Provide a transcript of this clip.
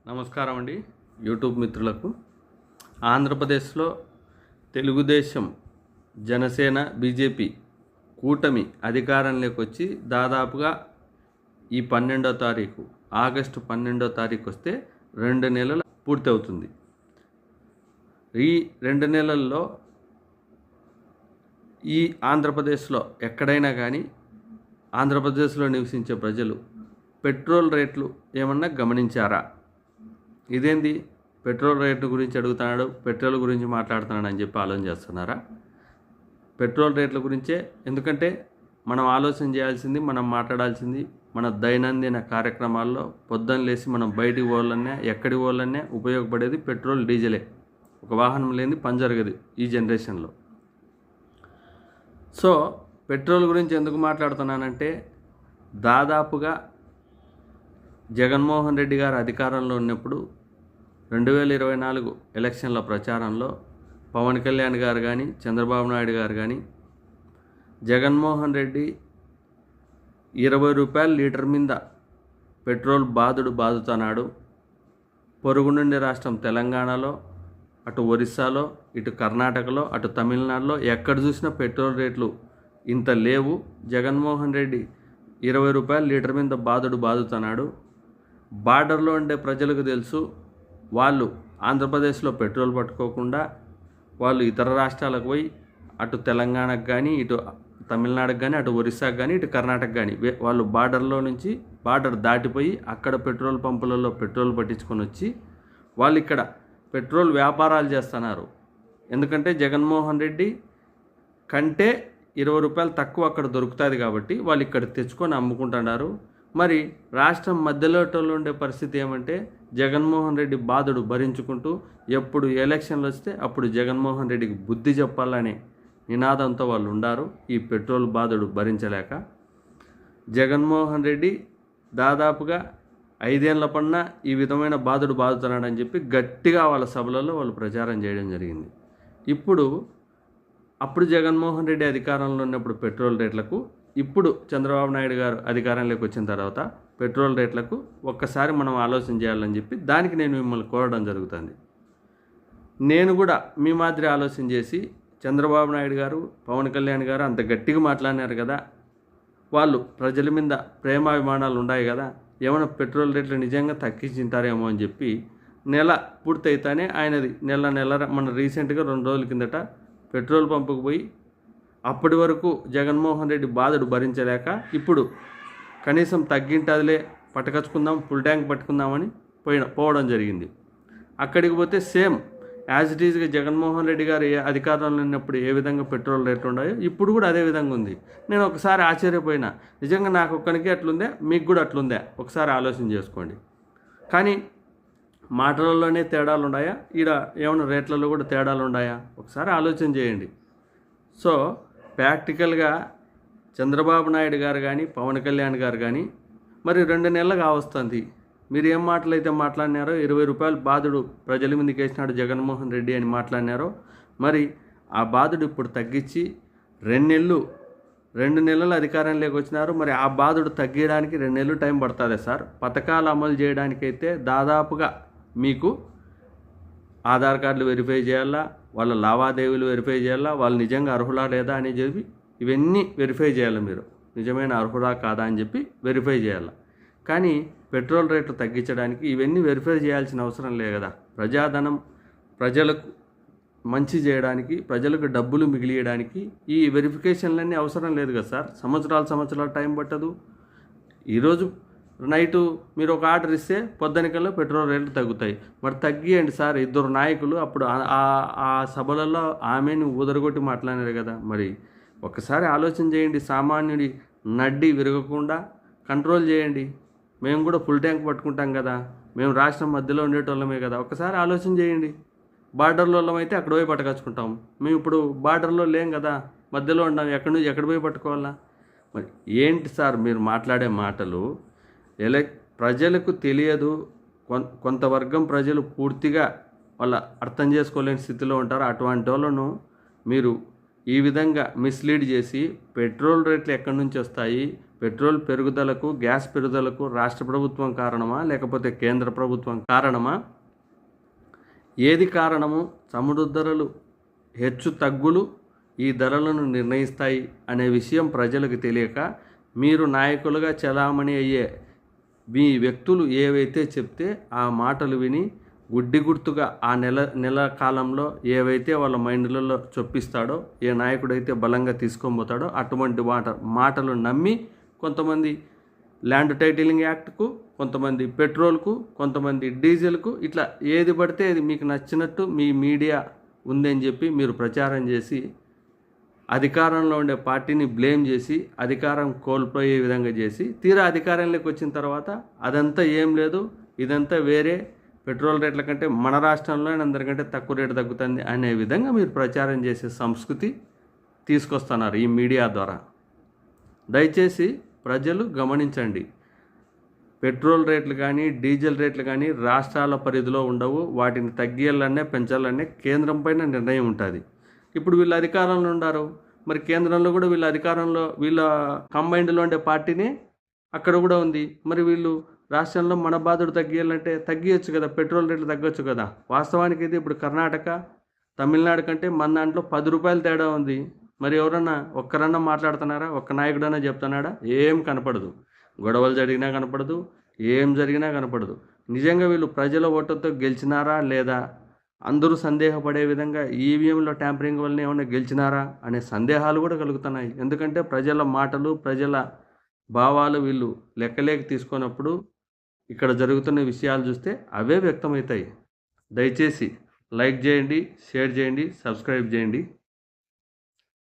నమస్కారం అండి యూట్యూబ్ మిత్రులకు. ఆంధ్రప్రదేశ్లో తెలుగుదేశం, జనసేన, బీజేపీ కూటమి అధికారంలోకి వచ్చి దాదాపుగా ఈ 12వ తారీఖు ఆగస్టు 12వ తారీఖు వస్తే 2 నెలలు పూర్తి అవుతుంది. ఈ 2 నెలల్లో ఈ ఆంధ్రప్రదేశ్లో ఎక్కడైనా కానీ ఆంధ్రప్రదేశ్లో నివసించే ప్రజలు పెట్రోల్ రేట్లు ఏమన్నా గమనించారా? ఇదేంది పెట్రోల్ రేటు గురించి అడుగుతున్నాడు, పెట్రోల్ గురించి మాట్లాడుతున్నాడు అని చెప్పి ఆలోచన చేస్తున్నారా? పెట్రోల్ రేట్ల గురించే. ఎందుకంటే మనం ఆలోచన చేయాల్సింది, మనం మాట్లాడాల్సింది మన దైనందిన కార్యక్రమాల్లో పొద్దున్న లేసి మనం బయటికి పోవాలన్నా ఎక్కడికి పోవాలన్నా ఉపయోగపడేది పెట్రోల్, డీజిలే. ఒక వాహనం లేనిది పని జరగదు ఈ జనరేషన్లో. సో పెట్రోల్ గురించి ఎందుకు మాట్లాడుతున్నానంటే, దాదాపుగా జగన్మోహన్ రెడ్డి గారు అధికారంలో ఉన్నప్పుడు 2024 ఎలక్షన్ల ప్రచారంలో పవన్ కళ్యాణ్ గారు కానీ, చంద్రబాబు నాయుడు గారు కానీ, జగన్మోహన్ రెడ్డి 20 రూపాయల లీటర్ మీద పెట్రోల్ బాదుతున్నాడు. పొరుగు నుండి రాష్ట్రం తెలంగాణలో, అటు ఒరిస్సాలో, ఇటు కర్ణాటకలో, అటు తమిళనాడులో ఎక్కడ చూసినా పెట్రోల్ రేట్లు ఇంత లేవు. జగన్మోహన్ రెడ్డి 20 రూపాయల లీటర్ మీద బాదుతున్నాడు. బార్డర్లో ఉండే ప్రజలకు తెలుసు, వాళ్ళు ఆంధ్రప్రదేశ్లో పెట్రోల్ పట్టుకోకుండా వాళ్ళు ఇతర రాష్ట్రాలకు పోయి అటు తెలంగాణకు కానీ, ఇటు తమిళనాడుకు కానీ, అటు ఒరిస్సాకు కానీ, ఇటు కర్ణాటక కానీ వాళ్ళు బార్డర్ దాటిపోయి అక్కడ పెట్రోల్ పంపులలో పెట్రోల్ పట్టించుకొని వచ్చి వాళ్ళు ఇక్కడ పెట్రోల్ వ్యాపారాలు చేస్తున్నారు. ఎందుకంటే జగన్మోహన్ రెడ్డి కంటే 20 రూపాయలు తక్కువ అక్కడ దొరుకుతుంది కాబట్టి వాళ్ళు ఇక్కడ తెచ్చుకొని అమ్ముకుంటున్నారు. మరి రాష్ట్రం మధ్యలో ఉండే పరిస్థితి ఏమంటే, జగన్మోహన్ రెడ్డి బాధుడు భరించుకుంటూ ఎప్పుడు ఎలక్షన్లు వస్తే అప్పుడు జగన్మోహన్ రెడ్డికి బుద్ధి చెప్పాలనే నినాదంతో వాళ్ళు ఉండారు. ఈ పెట్రోల్ బాధుడు భరించలేక జగన్మోహన్ రెడ్డి దాదాపుగా 5 ఏళ్ల పన్నా ఈ విధమైన బాధుతున్నాడని చెప్పి గట్టిగా వాళ్ళ సభలలో వాళ్ళు ప్రచారం చేయడం జరిగింది. అప్పుడు జగన్మోహన్ రెడ్డి అధికారంలో ఉన్నప్పుడు పెట్రోల్ రేట్లకు, ఇప్పుడు చంద్రబాబు నాయుడు గారు అధికారంలోకి వచ్చిన తర్వాత పెట్రోల్ రేట్లకు ఒక్కసారి మనం ఆలోచన చేయాలని చెప్పి దానికి నేను మిమ్మల్ని కోరడం జరుగుతుంది. నేను కూడా మీ మాదిరి ఆలోచన చేసి, చంద్రబాబు నాయుడు గారు, పవన్ కళ్యాణ్ గారు అంత గట్టిగా మాట్లాడినారు కదా, వాళ్ళు ప్రజల మీద ప్రేమాభిమానాలు ఉన్నాయి కదా, ఏమైనా పెట్రోల్ రేట్లు నిజంగా తగ్గించింటారేమో అని చెప్పి నెల పూర్తయితేనే ఆయనది నెల మన రీసెంట్గా 2 రోజుల కిందట పెట్రోల్ పంపుకు పోయి అప్పటి వరకు జగన్మోహన్ రెడ్డి బాధడు భరించలేక ఇప్పుడు కనీసం తగ్గింటదిలే పట్టుకొచ్చుకుందాం, ఫుల్ ట్యాంక్ పట్టుకుందామని పోవడం జరిగింది. అక్కడికి పోతే సేమ్ యాజ్ ఇట్ ఈజ్గా జగన్మోహన్ రెడ్డి గారు అధికారంలో ఉన్నప్పుడు ఏ విధంగా పెట్రోల్ రేట్లు ఉన్నాయో ఇప్పుడు కూడా అదే విధంగా ఉంది. నేను ఒకసారి ఆశ్చర్యపోయినా, నిజంగా నాకు ఒక్కడికే అట్లుందే, మీకు కూడా అట్లుందే? ఒకసారి ఆలోచన చేసుకోండి. కానీ మాటలలోనే తేడాలు ఉన్నాయా, ఈడ ఏమైనా రేట్లలో కూడా తేడాలు ఉన్నాయా? ఒకసారి ఆలోచన చేయండి. సో ప్రాక్టికల్గా చంద్రబాబు నాయుడు గారు కానీ, పవన్ కళ్యాణ్ గారు కానీ మరి 2 నెలలు కావస్తుంది. మీరు ఏం మాటలైతే మాట్లాడినారో, 20 రూపాయలు బాధుడు ప్రజల మీదకి వేసినాడు జగన్మోహన్ రెడ్డి అని మాట్లాడినారో, మరి ఆ బాధుడు ఇప్పుడు తగ్గించి 2 నెలలు అధికారంలోకి వచ్చినారు. మరి ఆ బాధుడు తగ్గడానికి 2 నెలలు టైం పడుతుంది సార్. పథకాలు అమలు చేయడానికైతే దాదాపుగా మీకు ఆధార్ కార్డులు వెరిఫై చేయాలా, వాళ్ళ లావాదేవీలు వెరిఫై చేయాలా, వాళ్ళు నిజంగా అర్హులా లేదా అని చెప్పి ఇవన్నీ వెరిఫై చేయాలి. మీరు నిజమైన అర్హులా కాదా అని చెప్పి వెరిఫై చేయాలి. కానీ పెట్రోల్ రేట్లు తగ్గించడానికి ఇవన్నీ వెరిఫై చేయాల్సిన అవసరం లేదు కదా. ప్రజాధనం ప్రజలకు మంచి చేయడానికి, ప్రజలకు డబ్బులు మిగిలియడానికి ఈ వెరిఫికేషన్లన్నీ అవసరం లేదు కదా సార్. సంవత్సరాలు టైం పట్టదు. ఈరోజు నైటు మీరు ఒక ఆర్డర్ ఇస్తే పొద్దునకల్లా పెట్రోల్ రేట్లు తగ్గుతాయి. మరి తగ్గియండి సార్. 2 నాయకులు అప్పుడు ఆ సభలలో ఆమెను ఊదరగొట్టి మాట్లాడారు కదా. మరి ఒకసారి ఆలోచన చేయండి. సామాన్యుడి నడ్డి విరగకుండా కంట్రోల్ చేయండి. మేము కూడా ఫుల్ ట్యాంక్ పట్టుకుంటాం కదా, మేము రాష్ట్రం మధ్యలో ఉండేటోళ్ళమే కదా. ఒకసారి ఆలోచన చేయండి. బార్డర్లో అయితే అక్కడ పోయి పట్టుకొచ్చుకుంటాం. మేము ఇప్పుడు బార్డర్లో లేం కదా, మధ్యలో ఉన్నాం. ఎక్కడ పోయి పట్టుకోవాలా? మరి ఏంటి సార్ మీరు మాట్లాడే మాటలు? ప్రజలకు తెలియదు. కొంత వర్గం ప్రజలు పూర్తిగా వాళ్ళ అర్థం చేసుకోలేని స్థితిలో ఉంటారు. అటువంటి వాళ్ళను మీరు ఈ విధంగా మిస్లీడ్ చేసి పెట్రోల్ రేట్లు ఎక్కడి నుంచి వస్తాయి, పెట్రోల్ పెరుగుదలకు, గ్యాస్ పెరుగుదలకు రాష్ట్ర ప్రభుత్వం కారణమా, లేకపోతే కేంద్ర ప్రభుత్వం కారణమా? ఏది కారణము? చమురు ధరలు హెచ్చు తగ్గులు ఈ ధరలను నిర్ణయిస్తాయి అనే విషయం ప్రజలకు తెలియక మీరు నాయకులుగా చలామణి అయ్యే మీ వ్యక్తులు ఏవైతే చెప్తే ఆ మాటలు విని గుడ్డి గుర్తుగా ఆ నెల కాలంలో ఏవైతే వాళ్ళ మైండ్లలో చొప్పిస్తాడో, ఏ నాయకుడైతే బలంగా తీసుకొని పోతాడో అటువంటి మాటలు నమ్మి కొంతమంది ల్యాండ్ టైటిలింగ్ యాక్ట్కు, కొంతమంది పెట్రోల్కు, కొంతమంది డీజిల్కు, ఇట్లా ఏది పడితే అది మీకు నచ్చినట్టు మీ మీడియా ఉందని చెప్పి మీరు ప్రచారం చేసి అధికారంలో ఉండే పార్టీని బ్లేమ్ చేసి అధికారం కోల్పోయే విధంగా చేసి తీరా అధికారంలోకి వచ్చిన తర్వాత అదంతా ఏం లేదు, ఇదంతా వేరే, పెట్రోల్ రేట్ల కంటే మన రాష్ట్రంలో అందరికంటే తక్కువ రేటు తగ్గుతుంది అనే విధంగా మీరు ప్రచారం చేసే సంస్కృతి తీసుకొస్తున్నారు ఈ మీడియా ద్వారా. దయచేసి ప్రజలు గమనించండి. పెట్రోల్ రేట్లు కానీ డీజిల్ రేట్లు కానీ రాష్ట్రాల పరిధిలో ఉండవు. వాటిని తగ్గియాలనే పెంచాలనే కేంద్రం పైన నిర్ణయం ఉంటుంది. ఇప్పుడు వీళ్ళు అధికారంలో ఉన్నారు, మరి కేంద్రంలో కూడా వీళ్ళ కంబైన్డ్లో ఉండే పార్టీనే అక్కడ కూడా ఉంది. మరి వీళ్ళు రాష్ట్రంలో మన బాధలు తగ్గియాలంటే తగ్గియచ్చు కదా, పెట్రోల్ రేట్లు తగ్గొచ్చు కదా. వాస్తవానికి అయితే ఇప్పుడు కర్ణాటక, తమిళనాడు కంటే మన దాంట్లో 10 రూపాయలు తేడా ఉంది. మరి ఒక్కరన్నా మాట్లాడుతున్నారా? ఒక్క నాయకుడన్నా చెప్తున్నాడా? ఏం కనపడదు. గొడవలు జరిగినా కనపడదు, ఏం జరిగినా కనపడదు. నిజంగా వీళ్ళు ప్రజల ఓటుతో గెలిచినారా లేదా, అందరూ సందేహపడే విధంగా ఈవీఎంలో ట్యాంపరింగ్ వల్ల ఏమైనా గెలిచినారా అనే సందేహాలు కూడా కలుగుతున్నాయి. ఎందుకంటే ప్రజల మాటలు, ప్రజల భావాలు వీళ్ళు లెక్కలేక తీసుకున్నప్పుడు ఇక్కడ జరుగుతున్న విషయాలు చూస్తే అవే వ్యక్తమవుతాయి. దయచేసి లైక్ చేయండి, షేర్ చేయండి, సబ్స్క్రైబ్ చేయండి.